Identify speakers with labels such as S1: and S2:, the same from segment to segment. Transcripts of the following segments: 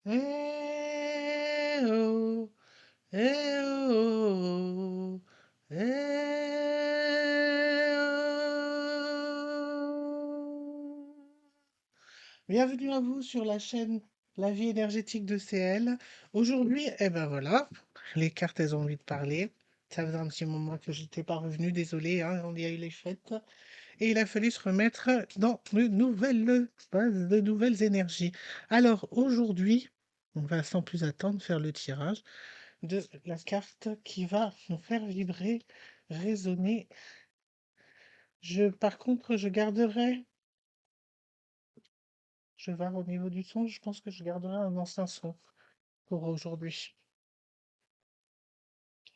S1: Eh oh, eh oh, eh oh. Bienvenue à vous sur la chaîne La vie énergétique de CL. Aujourd'hui, eh ben voilà, les cartes, elles ont envie de parler. Ça faisait un petit moment que je n'étais pas revenue, désolé, hein, on y a eu les fêtes. Et il a fallu se remettre dans de nouvelles bases, de nouvelles énergies. Alors aujourd'hui, on va sans plus attendre faire le tirage de la carte qui va nous faire vibrer, résonner. Par contre, je vais au niveau du son, je pense que je garderai un ancien son pour aujourd'hui,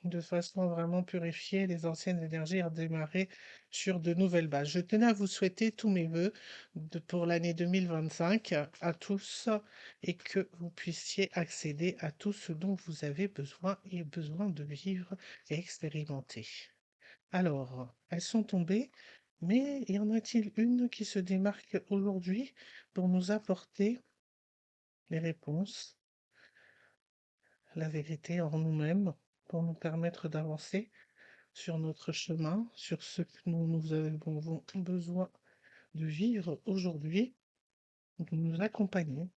S1: de façon à vraiment purifier les anciennes énergies et redémarrer sur de nouvelles bases. Je tenais à vous souhaiter tous mes voeux pour l'année 2025 à tous et que vous puissiez accéder à tout ce dont vous avez besoin et besoin de vivre et expérimenter. Alors, elles sont tombées, mais y en a-t-il une qui se démarque aujourd'hui pour nous apporter les réponses, la vérité en nous-mêmes, pour nous permettre d'avancer sur notre chemin, sur ce que nous avons besoin de vivre aujourd'hui, de nous accompagner.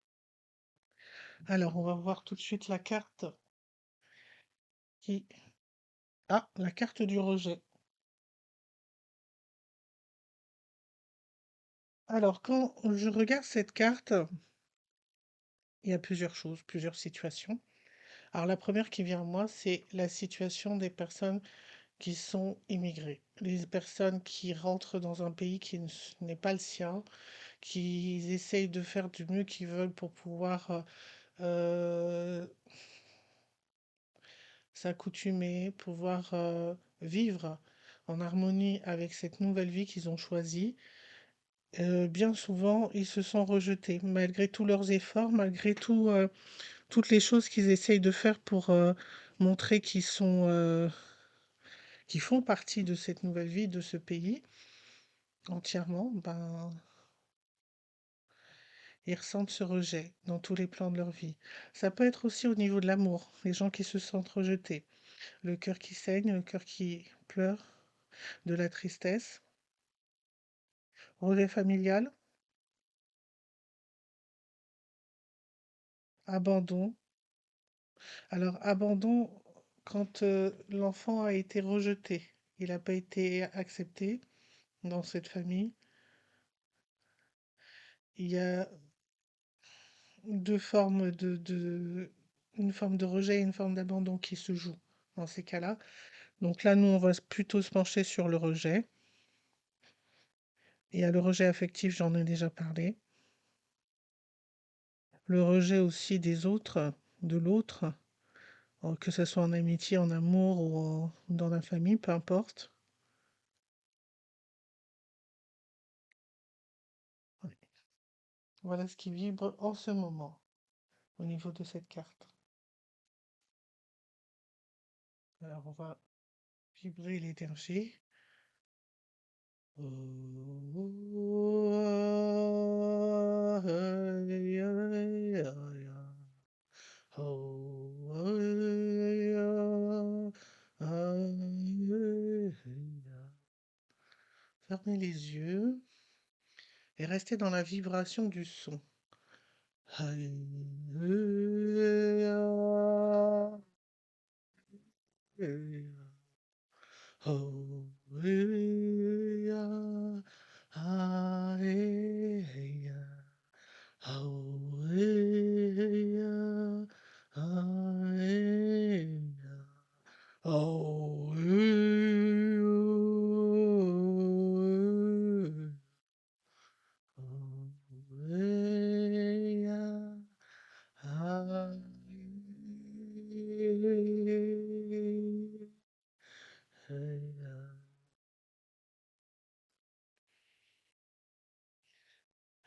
S1: Alors, on va voir tout de suite la carte qui... Ah, la carte du rejet. Alors, quand je regarde cette carte, il y a plusieurs choses, plusieurs situations. Alors, la première qui vient à moi, c'est la situation des personnes qui sont immigrées. Les personnes qui rentrent dans un pays qui n'est pas le sien, qui essayent de faire du mieux qu'ils veulent pour pouvoir euh, s'accoutumer, pouvoir vivre en harmonie avec cette nouvelle vie qu'ils ont choisie. Bien souvent, ils se sont rejetés, malgré tous leurs efforts, malgré toutes les choses qu'ils essayent de faire pour montrer qu'ils font partie de cette nouvelle vie, de ce pays entièrement. Ben, ils ressentent ce rejet dans tous les plans de leur vie. Ça peut être aussi au niveau de l'amour, les gens qui se sentent rejetés, le cœur qui saigne, le cœur qui pleure, de la tristesse, rejet familial, abandon. Alors, abandon quand l'enfant a été rejeté, il n'a pas été accepté dans cette famille. Il y a deux formes une forme de rejet et une forme d'abandon qui se jouent dans ces cas-là. Donc là, nous, on va plutôt se pencher sur le rejet. Il y a le rejet affectif, j'en ai déjà parlé. Le rejet aussi des autres, de l'autre, que ce soit en amitié, en amour ou dans la famille, peu importe. Ouais. Voilà ce qui vibre en ce moment au niveau de cette carte. Alors, on va vibrer l'énergie. Fermez les yeux et restez dans la vibration du son. Hallelujah, hallelujah, hallelujah, hallelujah, hallelujah, hallelujah, hallelujah.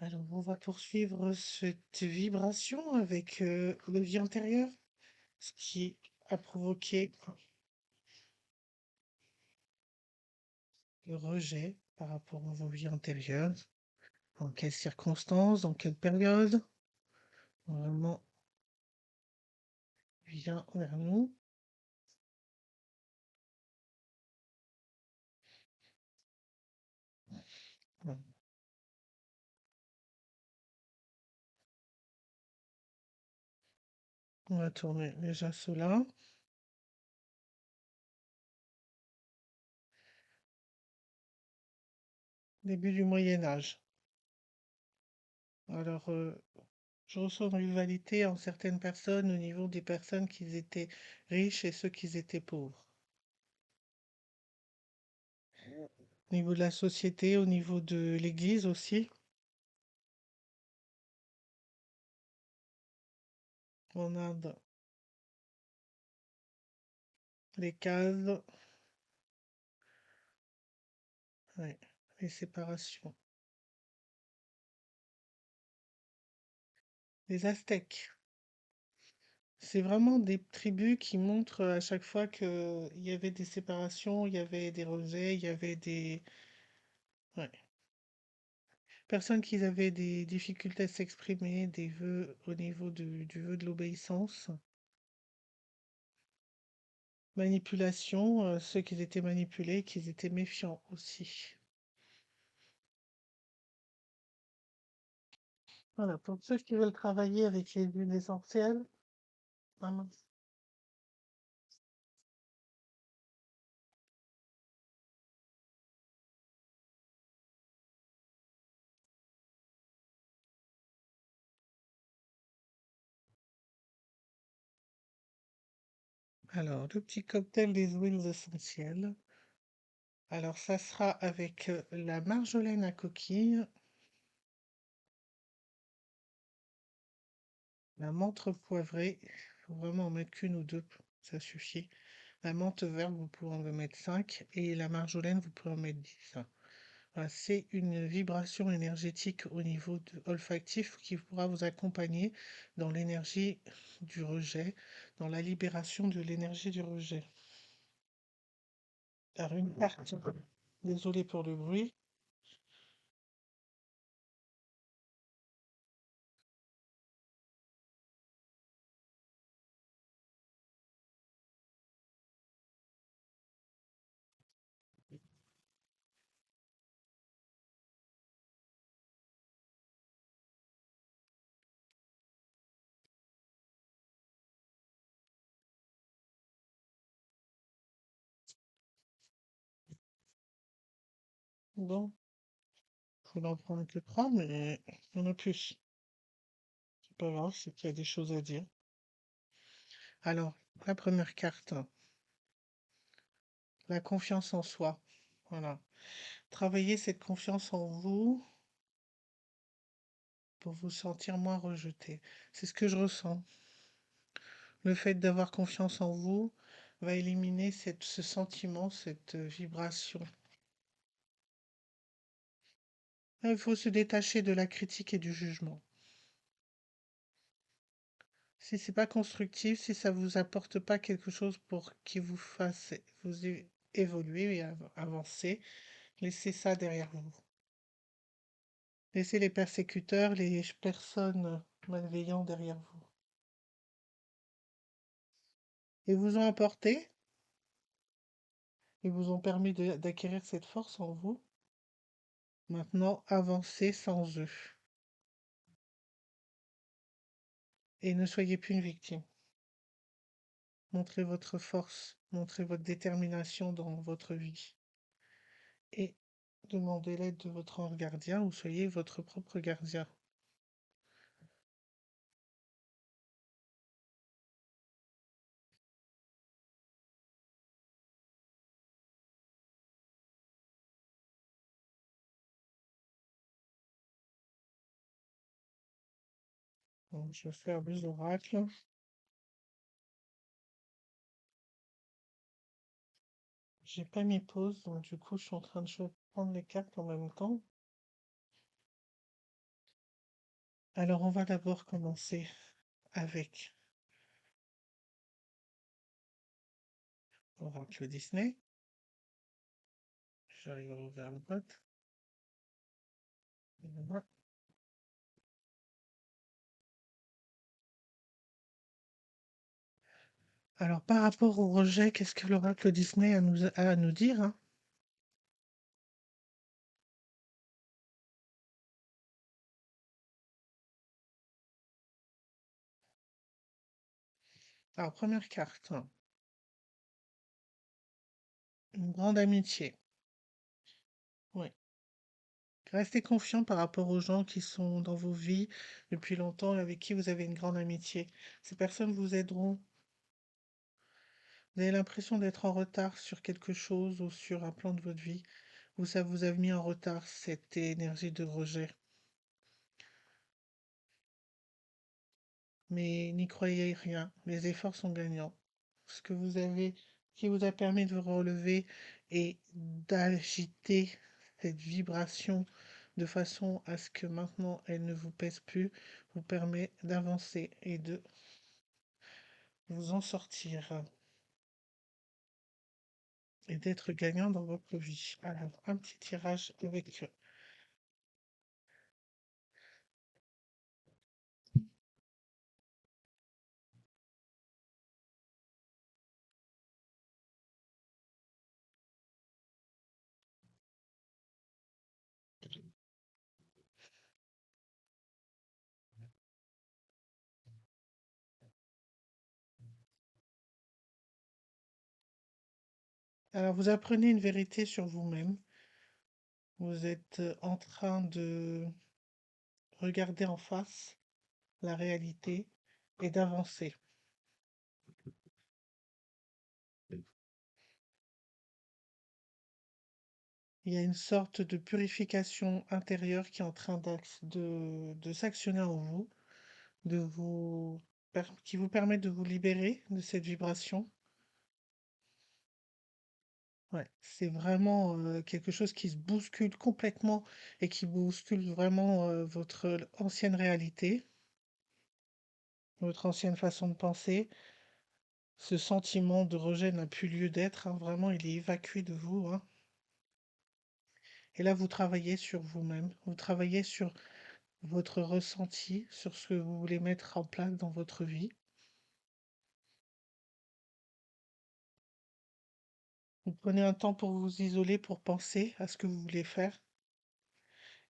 S1: Alors, on va poursuivre cette vibration avec le vie antérieur, ce qui a provoqué le rejet par rapport à vos vies antérieures. Dans quelles circonstances, dans quelle période? Vraiment. vient vers nous. Voilà. On va tourner déjà cela. Début du Moyen Âge. Alors, je ressens une rivalité en certaines personnes au niveau des personnes qui étaient riches et ceux qui étaient pauvres. Au niveau de la société, au niveau de l'Église aussi. En Inde, les cases, ouais, les séparations. Les Aztèques. C'est vraiment des tribus qui montrent à chaque fois qu'il y avait des séparations, il y avait des rejets, il y avait des... ouais. Personnes qui avaient des difficultés à s'exprimer, des vœux au niveau du vœu de l'obéissance. Manipulation, ceux qui étaient manipulés, qui étaient méfiants aussi. Voilà, pour ceux qui veulent travailler avec les huiles essentielles, vraiment. Alors, le petit cocktail des huiles essentielles. Alors, ça sera avec la marjolaine à coquille, la menthe poivrée. Il faut vraiment en mettre qu'une ou deux, ça suffit. La menthe verte, vous pouvez en mettre 5 et la marjolaine, vous pouvez en mettre 10. Voilà, c'est une vibration énergétique au niveau olfactif qui pourra vous accompagner dans l'énergie du rejet, dans la libération de l'énergie du rejet. Alors, une carte. Désolée pour le bruit. Bon, faut en prendre que 3, mais il y en a plus. C'est pas grave, c'est qu'il y a des choses à dire. Alors, la première carte, la confiance en soi. Voilà. Travaillez cette confiance en vous pour vous sentir moins rejeté. C'est ce que je ressens. Le fait d'avoir confiance en vous va éliminer ce sentiment, cette vibration. Il faut se détacher de la critique et du jugement. Si c'est pas constructif, si ça vous apporte pas quelque chose pour qui vous fasse évoluer et avancer, laissez ça derrière vous. Laissez les persécuteurs, les personnes malveillantes derrière vous. Ils vous ont apporté, ils vous ont permis d'acquérir cette force en vous. Maintenant, avancez sans eux. Et ne soyez plus une victime. Montrez votre force, montrez votre détermination dans votre vie. Et demandez l'aide de votre ange gardien ou soyez votre propre gardien. Donc, je vais faire des oracles. J'ai pas mis pause, donc du coup, je suis en train de prendre les cartes en même temps. Alors, on va d'abord commencer avec l'oracle Disney. J'arrive à ouvrir le boîte. Voilà. Alors, par rapport au rejet, qu'est-ce que l'oracle Disney a à nous dire, hein? Alors, première carte, une grande amitié. Oui. Restez confiant par rapport aux gens qui sont dans vos vies depuis longtemps et avec qui vous avez une grande amitié. Ces personnes vous aideront. Vous avez l'impression d'être en retard sur quelque chose ou sur un plan de votre vie, où ça vous a mis en retard, cette énergie de rejet. Mais n'y croyez rien, les efforts sont gagnants. Ce que vous avez, qui vous a permis de vous relever et d'agiter cette vibration de façon à ce que maintenant elle ne vous pèse plus, vous permet d'avancer et de vous en sortir et d'être gagnant dans votre vie. Alors, un petit tirage avec. Alors, vous apprenez une vérité sur vous-même. Vous êtes en train de regarder en face la réalité et d'avancer. Il y a une sorte de purification intérieure qui est en train de s'actionner en vous, qui vous permet de vous libérer de cette vibration. Ouais, c'est vraiment quelque chose qui se bouscule complètement et qui bouscule vraiment votre ancienne réalité, votre ancienne façon de penser. Ce sentiment de rejet n'a plus lieu d'être, hein, vraiment, il est évacué de vous, hein. Et là, vous travaillez sur vous-même, vous travaillez sur votre ressenti, sur ce que vous voulez mettre en place dans votre vie. Vous prenez un temps pour vous isoler, pour penser à ce que vous voulez faire.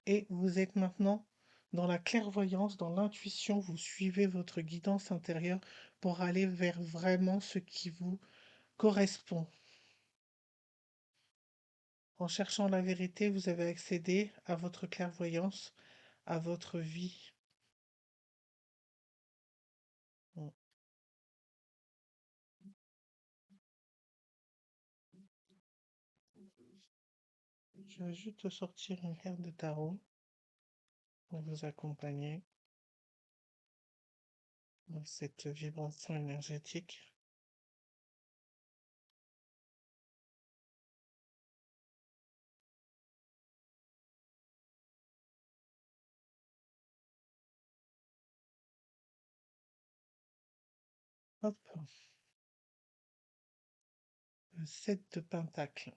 S1: Et vous êtes maintenant dans la clairvoyance, dans l'intuition, vous suivez votre guidance intérieure pour aller vers vraiment ce qui vous correspond. En cherchant la vérité, vous avez accédé à votre clairvoyance, à votre vie. Mm. Je vais juste sortir une carte de tarot pour vous accompagner dans cette vibration énergétique. Hop, le 7 de Pentacle.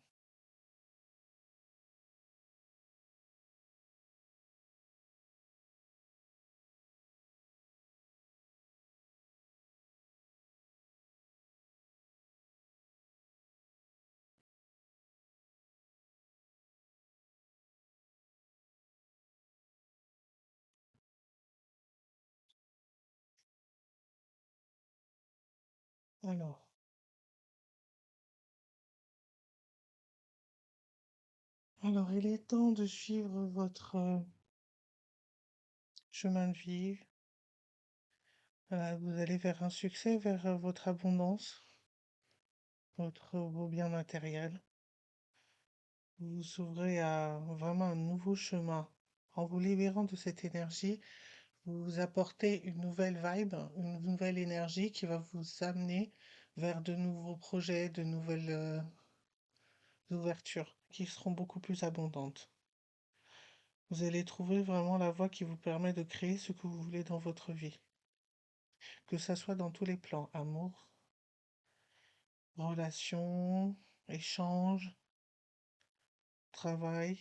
S1: Alors, alors, il est temps de suivre votre chemin de vie. Vous allez vers un succès, vers votre abondance, vos biens matériels. Vous vous ouvrez à vraiment un nouveau chemin. En vous libérant de cette énergie, vous apportez une nouvelle vibe, une nouvelle énergie qui va vous amener vers de nouveaux projets, de nouvelles ouvertures qui seront beaucoup plus abondantes. Vous allez trouver vraiment la voie qui vous permet de créer ce que vous voulez dans votre vie, que ça soit dans tous les plans, amour, relations, échanges, travail,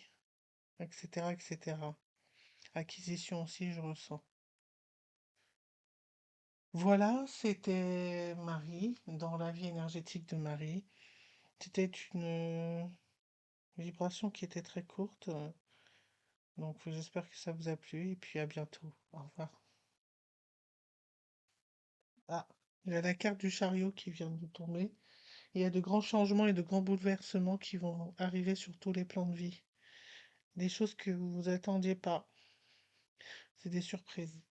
S1: etc., etc. Acquisition aussi, je ressens. Voilà, c'était Marie, dans la vie énergétique de Marie. C'était une vibration qui était très courte, donc j'espère que ça vous a plu et puis à bientôt. Au revoir. Ah, il y a la carte du chariot qui vient de tomber. Il y a de grands changements et de grands bouleversements qui vont arriver sur tous les plans de vie. Des choses que vous vous attendiez pas. C'est des surprises.